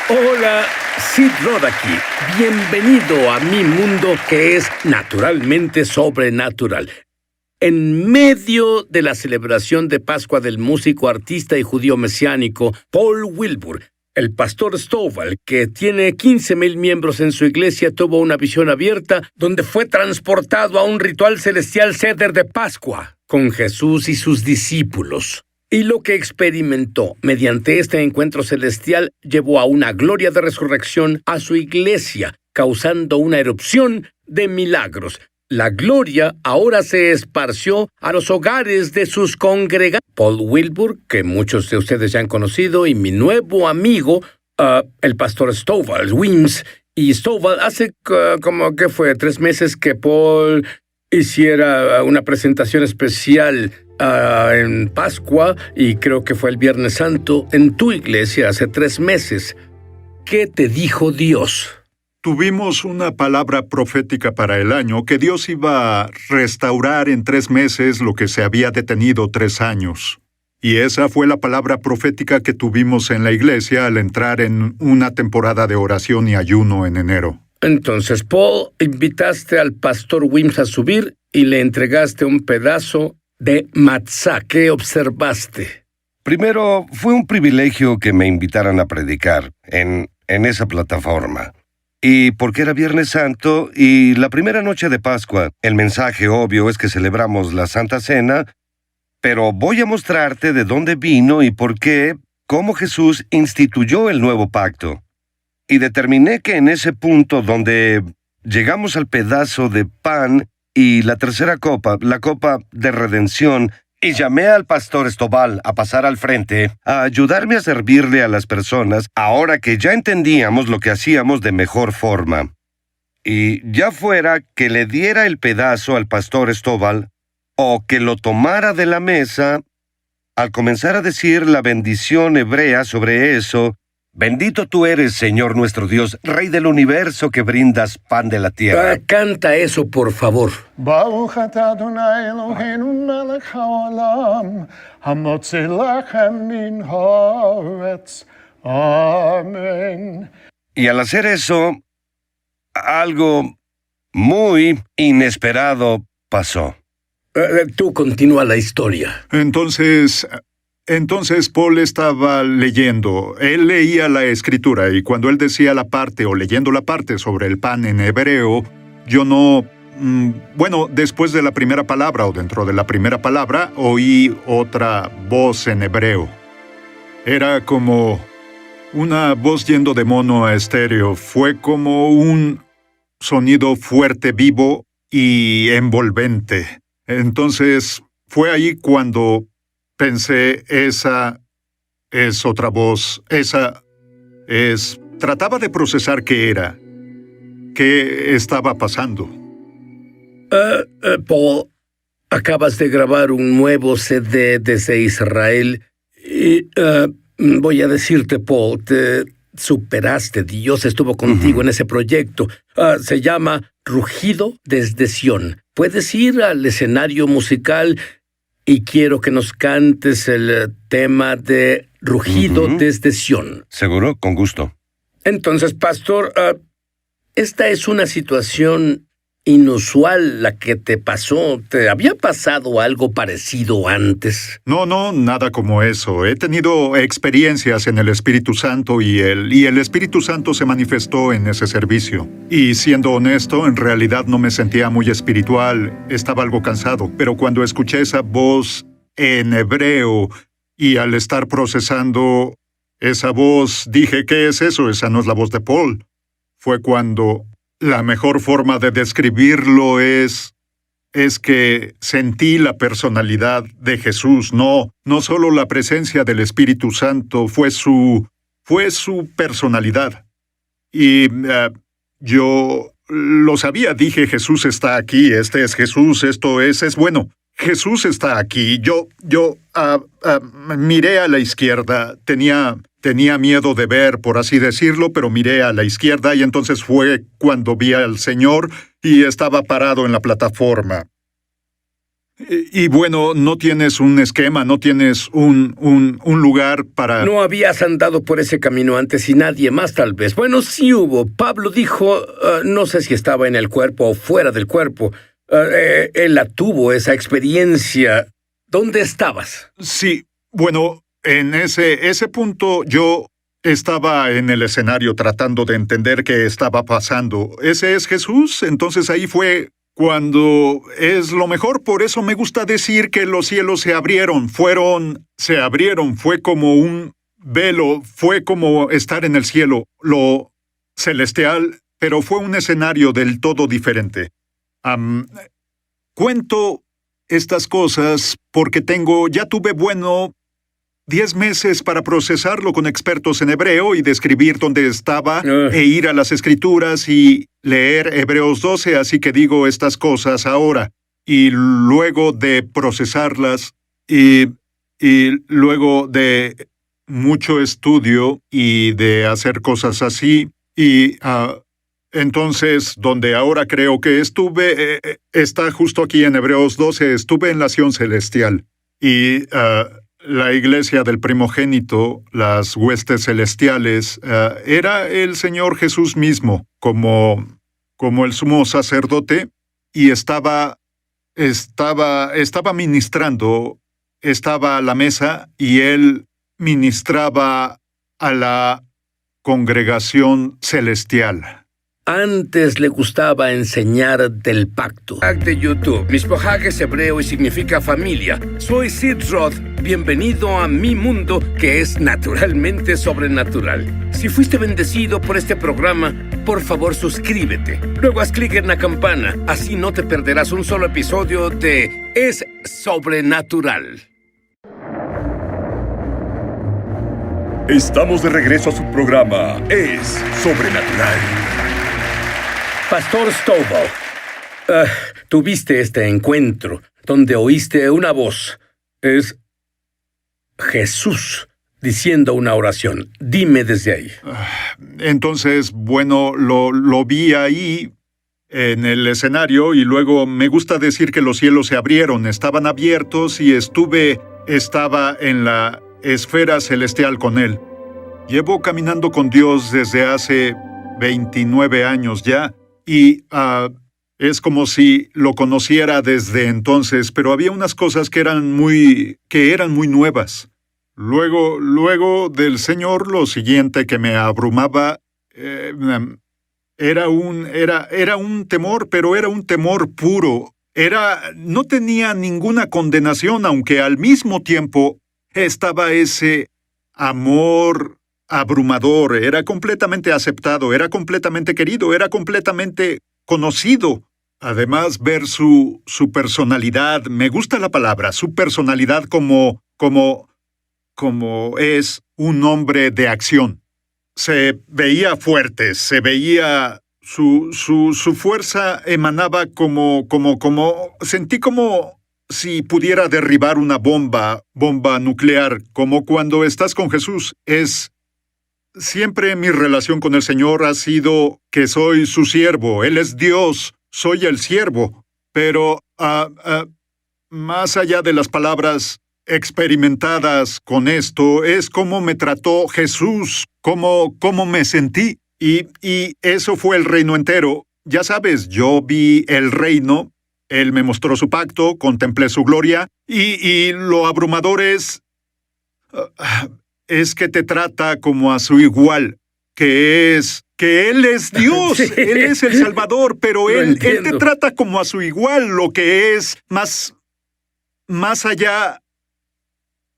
Hola, Sid Roth aquí. Bienvenido a mi mundo que es naturalmente sobrenatural. En medio de la celebración de Pascua del músico, artista y judío mesiánico Paul Wilbur, el pastor Stovall, que tiene 15,000 miembros en su iglesia, tuvo una visión abierta donde fue transportado a un ritual celestial Seder de Pascua con Jesús y sus discípulos. Y lo que experimentó mediante este encuentro celestial llevó a una gloria de resurrección a su iglesia, causando una erupción de milagros. La gloria ahora se esparció a los hogares de sus congregantes. Paul Wilbur, que muchos de ustedes ya han conocido, y mi nuevo amigo, el pastor Stovall Weems. Y Stovall, hace como que fue 3 meses que Paul hiciera una presentación especial en Pascua, y creo que fue el Viernes Santo, en tu iglesia hace 3 meses. ¿Qué te dijo Dios? Tuvimos una palabra profética para el año que Dios iba a restaurar en 3 meses lo que se había detenido 3 años. Y esa fue la palabra profética que tuvimos en la iglesia al entrar en una temporada de oración y ayuno en enero. Entonces, Paul, invitaste al pastor Weems a subir y le entregaste un pedazo de matzá. ¿Qué observaste? Primero, fue un privilegio que me invitaran a predicar en esa plataforma. Y porque era Viernes Santo y la primera noche de Pascua, el mensaje obvio es que celebramos la Santa Cena, pero voy a mostrarte de dónde vino y por qué, cómo Jesús instituyó el nuevo pacto. Y determiné que en ese punto donde llegamos al pedazo de pan y la tercera copa, la copa de redención, y llamé al pastor Stovall a pasar al frente, a ayudarme a servirle a las personas, ahora que ya entendíamos lo que hacíamos de mejor forma. Y ya fuera que le diera el pedazo al pastor Stovall, o que lo tomara de la mesa, al comenzar a decir la bendición hebrea sobre eso, bendito tú eres, Señor nuestro Dios, Rey del universo que brindas pan de la tierra. Canta eso, por favor. Baruch atah Adonai Eloheinu melech haolam, hamotzi lechem min haaretz. Amén. Y al hacer eso, algo muy inesperado pasó. Tú continúa la historia. Entonces Paul estaba leyendo. Él leía la escritura y cuando él decía la parte o leyendo la parte sobre el pan en hebreo, yo no... después de la primera palabra o dentro de la primera palabra, oí otra voz en hebreo. Era como una voz yendo de mono a estéreo. Fue como un sonido fuerte, vivo y envolvente. Entonces, fue ahí cuando pensé, esa es otra voz, trataba de procesar qué era, qué estaba pasando. Paul, acabas de grabar un nuevo CD desde Israel y voy a decirte, Paul, te superaste. Dios estuvo contigo en ese proyecto. Se llama Rugido desde Sión. Puedes ir al escenario musical y quiero que nos cantes el tema de Rugido desde Sión. Seguro, con gusto. Entonces, pastor, esta es una situación inusual la que te pasó. ¿Te había pasado algo parecido antes? No, nada como eso. He tenido experiencias en el Espíritu Santo y el Espíritu Santo se manifestó en ese servicio. Y siendo honesto, en realidad no me sentía muy espiritual, estaba algo cansado. Pero cuando escuché esa voz en hebreo y al estar procesando esa voz, dije, ¿qué es eso? Esa no es la voz de Paul. Fue cuando... La mejor forma de describirlo es que sentí la personalidad de Jesús, no solo la presencia del Espíritu Santo, fue su personalidad. Y yo lo sabía, dije, Jesús está aquí, este es Jesús, esto es bueno. Jesús está aquí. Yo miré a la izquierda, tenía miedo de ver, por así decirlo, pero miré a la izquierda y entonces fue cuando vi al Señor y estaba parado en la plataforma. Y bueno, no tienes un esquema, no tienes un lugar para... No habías andado por ese camino antes y nadie más, tal vez. Bueno, sí hubo. Pablo dijo, no sé si estaba en el cuerpo o fuera del cuerpo. Él la tuvo, esa experiencia. ¿Dónde estabas? Sí, bueno, en ese punto yo estaba en el escenario tratando de entender qué estaba pasando. ¿Ese es Jesús? Entonces ahí fue cuando es lo mejor. Por eso me gusta decir que los cielos se abrieron, fue como un velo, fue como estar en el cielo, lo celestial, pero fue un escenario del todo diferente. Cuento estas cosas porque ya tuve 10 meses para procesarlo con expertos en hebreo y describir dónde estaba e ir a las escrituras y leer Hebreos 12, así que digo estas cosas ahora. Y luego de procesarlas y luego de mucho estudio y de hacer cosas así, y entonces, donde ahora creo que estuve, está justo aquí en Hebreos 12, estuve en la Sion celestial. Y la iglesia del primogénito, las huestes celestiales, era el Señor Jesús mismo, como el sumo sacerdote, y estaba ministrando, estaba a la mesa, y él ministraba a la congregación celestial. Antes le gustaba enseñar del pacto. De YouTube. Mishpochah es hebreo y significa familia. Soy Sid Roth. Bienvenido a mi mundo, que es naturalmente sobrenatural. Si fuiste bendecido por este programa, por favor suscríbete. Luego haz clic en la campana. Así no te perderás un solo episodio de Es Sobrenatural. Estamos de regreso a su programa Es Sobrenatural. Pastor Stovall, tuviste este encuentro donde oíste una voz. Es Jesús diciendo una oración. Dime desde ahí. Entonces, bueno, lo vi ahí en el escenario y luego me gusta decir que los cielos se abrieron, estaban abiertos y estaba en la esfera celestial con él. Llevo caminando con Dios desde hace 29 años ya. Y es como si lo conociera desde entonces, pero había unas cosas que eran muy nuevas. Luego del Señor, lo siguiente que me abrumaba era un temor, pero era un temor puro. No tenía ninguna condenación, aunque al mismo tiempo estaba ese amor abrumador, era completamente aceptado, era completamente querido, era completamente conocido. Además, ver su personalidad, me gusta la palabra, su personalidad como es un hombre de acción. Se veía fuerte, se veía su fuerza emanaba sentí como si pudiera derribar una bomba nuclear, como cuando estás con Jesús. Siempre mi relación con el Señor ha sido que soy su siervo. Él es Dios, soy el siervo. Pero más allá de las palabras experimentadas con esto, es cómo me trató Jesús, cómo me sentí. Y eso fue el reino entero. Ya sabes, yo vi el reino, Él me mostró su pacto, contemplé su gloria, y lo abrumador es que te trata como a su igual, que Él es Dios, sí. Él es el Salvador, pero Él te trata como a su igual, lo que es más allá.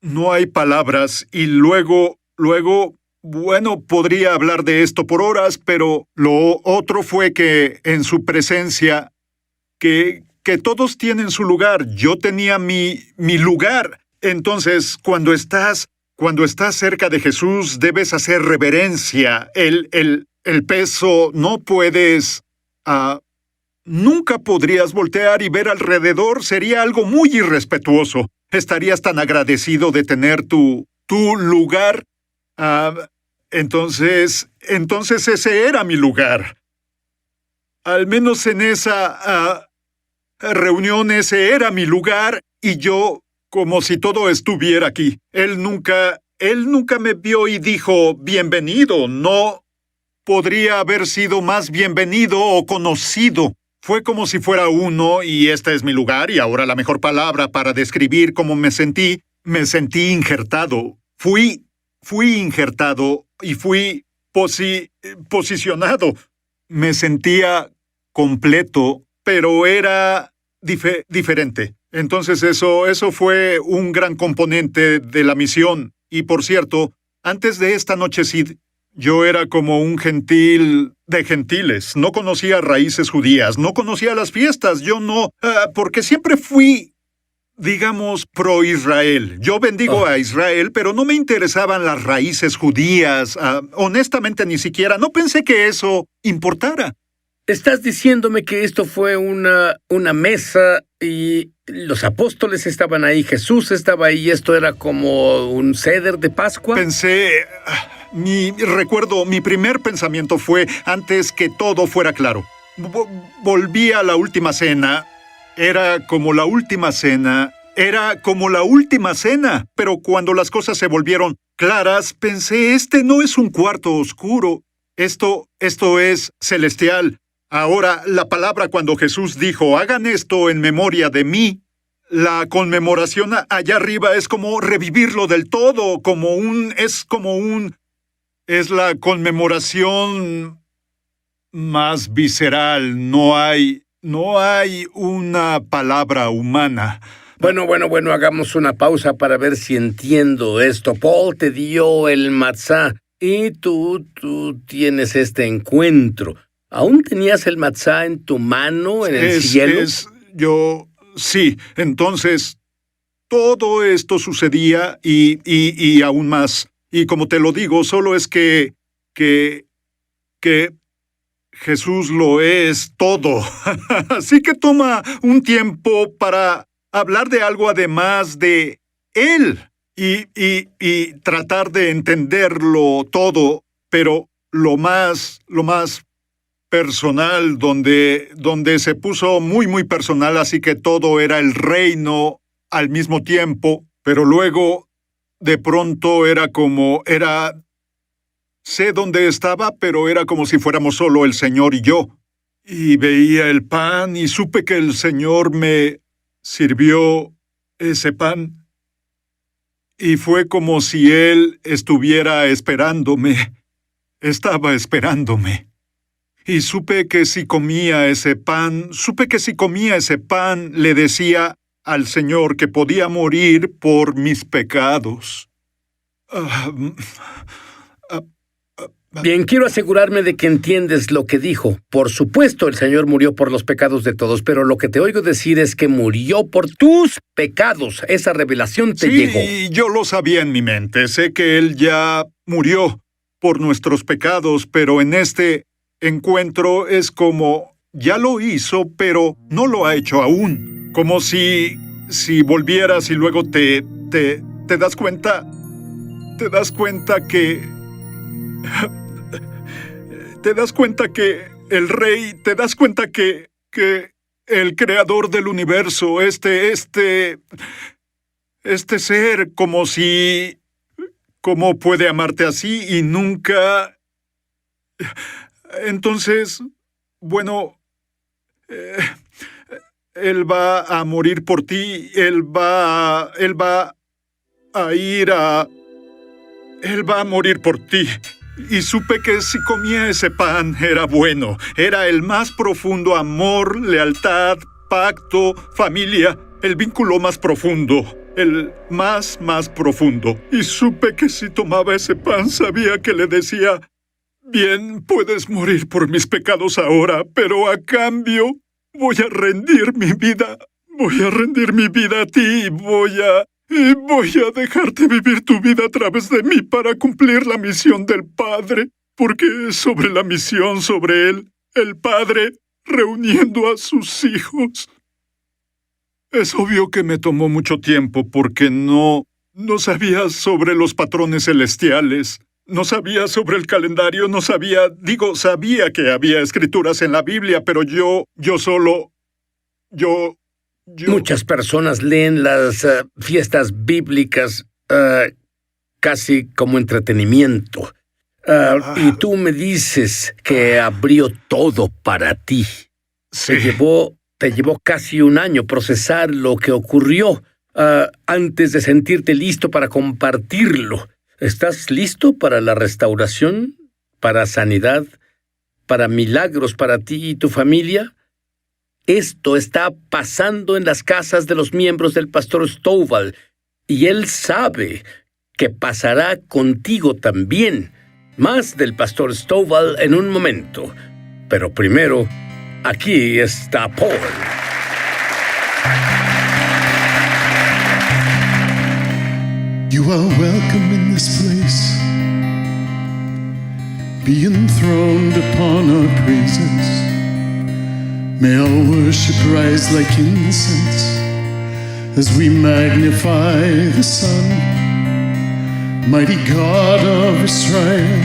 No hay palabras, y luego, bueno, podría hablar de esto por horas, pero lo otro fue que en su presencia, que todos tienen su lugar, yo tenía mi lugar. Entonces, cuando estás cerca de Jesús, debes hacer reverencia. El peso, no puedes... nunca podrías voltear y ver alrededor. Sería algo muy irrespetuoso. Estarías tan agradecido de tener tu lugar. Entonces ese era mi lugar. Al menos en esa reunión, ese era mi lugar, y yo, como si todo estuviera aquí. Él nunca me vio y dijo, bienvenido. No podría haber sido más bienvenido o conocido. Fue como si fuera uno, y este es mi lugar, y ahora la mejor palabra para describir cómo me sentí injertado. Fui injertado y fui posicionado. Me sentía completo, pero era diferente. Entonces eso fue un gran componente de la misión. Y por cierto, antes de esta noche, Sid, yo era como un gentil de gentiles. No conocía raíces judías, no conocía las fiestas. Yo no, porque siempre fui, digamos, pro-Israel. Yo bendigo a Israel, pero no me interesaban las raíces judías. Honestamente, ni siquiera. No pensé que eso importara. ¿Estás diciéndome que esto fue una mesa y los apóstoles estaban ahí, Jesús estaba ahí, y esto era como un ceder de Pascua? Pensé... Mi primer pensamiento fue antes que todo fuera claro. Volví a la última cena. Era como la última cena. Pero cuando las cosas se volvieron claras, pensé, este no es un cuarto oscuro. Esto es celestial. Ahora, la palabra cuando Jesús dijo, hagan esto en memoria de mí, la conmemoración allá arriba es como revivirlo del todo, es la conmemoración más visceral. No hay una palabra humana. Bueno, hagamos una pausa para ver si entiendo esto. Paul te dio el matzá y tú tienes este encuentro. ¿Aún tenías el matzá en tu mano en el cielo? Sí. Entonces, todo esto sucedía y aún más. Y como te lo digo, solo es que Jesús lo es todo. Así que toma un tiempo para hablar de algo además de Él y tratar de entenderlo todo, pero lo más personal, donde se puso muy, muy personal, así que todo era el reino al mismo tiempo, pero luego, de pronto, sé dónde estaba, pero era como si fuéramos solo el Señor y yo. Y veía el pan y supe que el Señor me sirvió ese pan. Y fue como si Él estuviera esperándome. Estaba esperándome. Y supe que si comía ese pan, le decía al Señor que podía morir por mis pecados. Bien, quiero asegurarme de que entiendes lo que dijo. Por supuesto, el Señor murió por los pecados de todos, pero lo que te oigo decir es que murió por tus pecados. Esa revelación te llegó. Sí, yo lo sabía en mi mente. Sé que Él ya murió por nuestros pecados, pero en este encuentro es como ya lo hizo, pero no lo ha hecho aún. Como si volvieras y luego te das cuenta que el rey, te das cuenta que el creador del universo, este ser, ¿cómo puede amarte así y nunca? Entonces, bueno, Él va a morir por ti, Él va a morir por ti. Y supe que si comía ese pan era bueno. Era el más profundo amor, lealtad, pacto, familia. El vínculo más profundo. El más profundo. Y supe que si tomaba ese pan sabía que le decía, bien, puedes morir por mis pecados ahora, pero a cambio voy a rendir mi vida. Voy a rendir mi vida a ti y voy a dejarte vivir tu vida a través de mí para cumplir la misión del Padre, porque es sobre la misión, sobre Él, el Padre reuniendo a sus hijos. Es obvio que me tomó mucho tiempo porque no sabía sobre los patrones celestiales, no sabía sobre el calendario, sabía que había escrituras en la Biblia, pero yo solo Muchas personas leen las fiestas bíblicas casi como entretenimiento. Y tú me dices que abrió todo para ti. Sí. Te llevó casi un año procesar lo que ocurrió antes de sentirte listo para compartirlo. ¿Estás listo para la restauración, para sanidad, para milagros para ti y tu familia? Esto está pasando en las casas de los miembros del pastor Stovall, y él sabe que pasará contigo también. Más del pastor Stovall en un momento. Pero primero, aquí está Paul. You are welcome in this place. Be enthroned upon our praises. May our worship rise like incense as we magnify the Son, mighty God of Israel.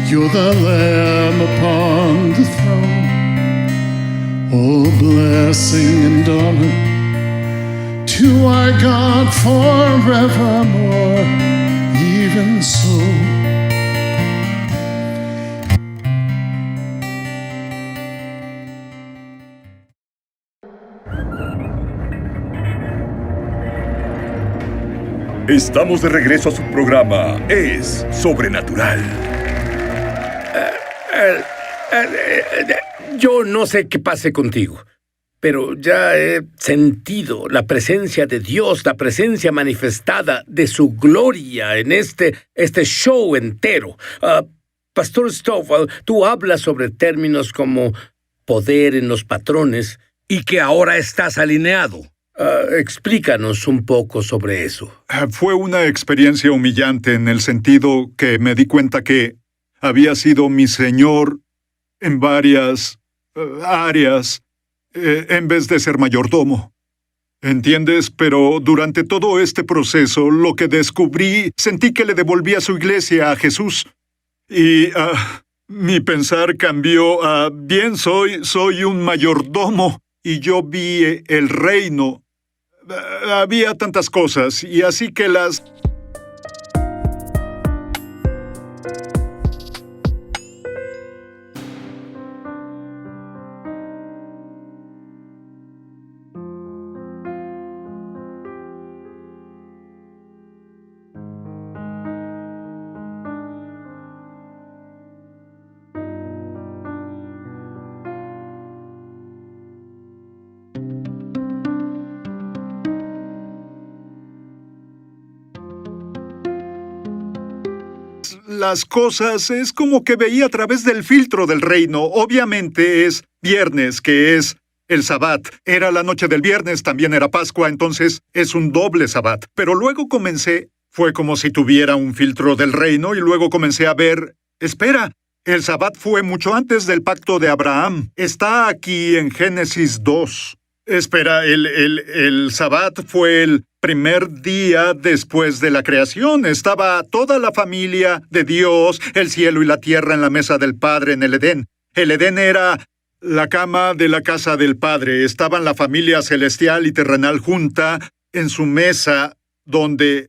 You're the Lamb upon the throne. All blessing and honor to our God forevermore, even so. Estamos de regreso a su programa Es Sobrenatural. Yo no sé qué pase contigo, pero ya he sentido la presencia de Dios, la presencia manifestada de su gloria en este show entero. Pastor Stovall, tú hablas sobre términos como poder en los patrones y que ahora estás alineado. Explícanos un poco sobre eso. Fue una experiencia humillante en el sentido que me di cuenta que había sido mi Señor en varias áreas en vez de ser mayordomo. ¿Entiendes? Pero durante todo este proceso, lo que descubrí, sentí que le devolví a su iglesia a Jesús. Y mi pensar cambió a, bien, soy un mayordomo y yo vi el reino. Había tantas cosas y así que las... Las cosas es como que veía a través del filtro del reino. Obviamente es viernes, que es el Sabbat. Era la noche del viernes, también era Pascua, entonces es un doble Sabbat. Pero luego fue como si tuviera un filtro del reino y luego comencé a ver, espera, el Sabbat fue mucho antes del pacto de Abraham. Está aquí en Génesis 2. Espera, el Sabbat fue el primer día después de la creación. Estaba toda la familia de Dios, el cielo y la tierra en la mesa del Padre en el Edén. El Edén era la cama de la casa del Padre. Estaban la familia celestial y terrenal junta en su mesa donde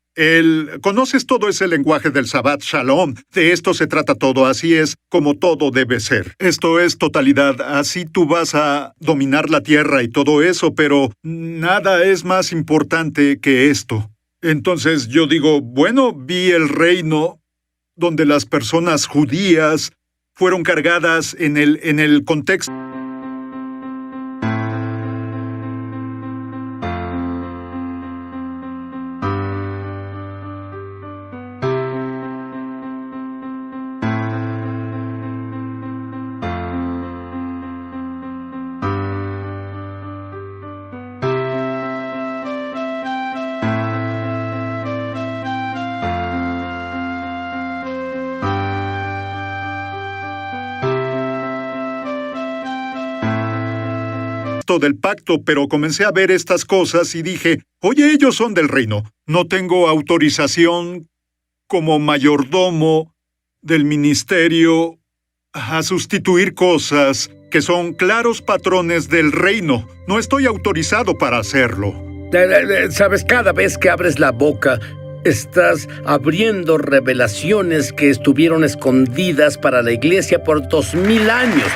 conoces todo ese lenguaje del Sabbat, Shalom. De esto se trata todo, así es como todo debe ser. Esto es totalidad, así tú vas a dominar la tierra y todo eso, pero nada es más importante que esto. Entonces yo digo, bueno, vi el reino donde las personas judías fueron cargadas en el contexto. Del pacto, pero comencé a ver estas cosas y dije, oye, ellos son del reino. No tengo autorización como mayordomo del ministerio a sustituir cosas que son claros patrones del reino. No estoy autorizado para hacerlo. Sabes, cada vez que abres la boca, estás abriendo revelaciones que estuvieron escondidas para la Iglesia por 2000 años.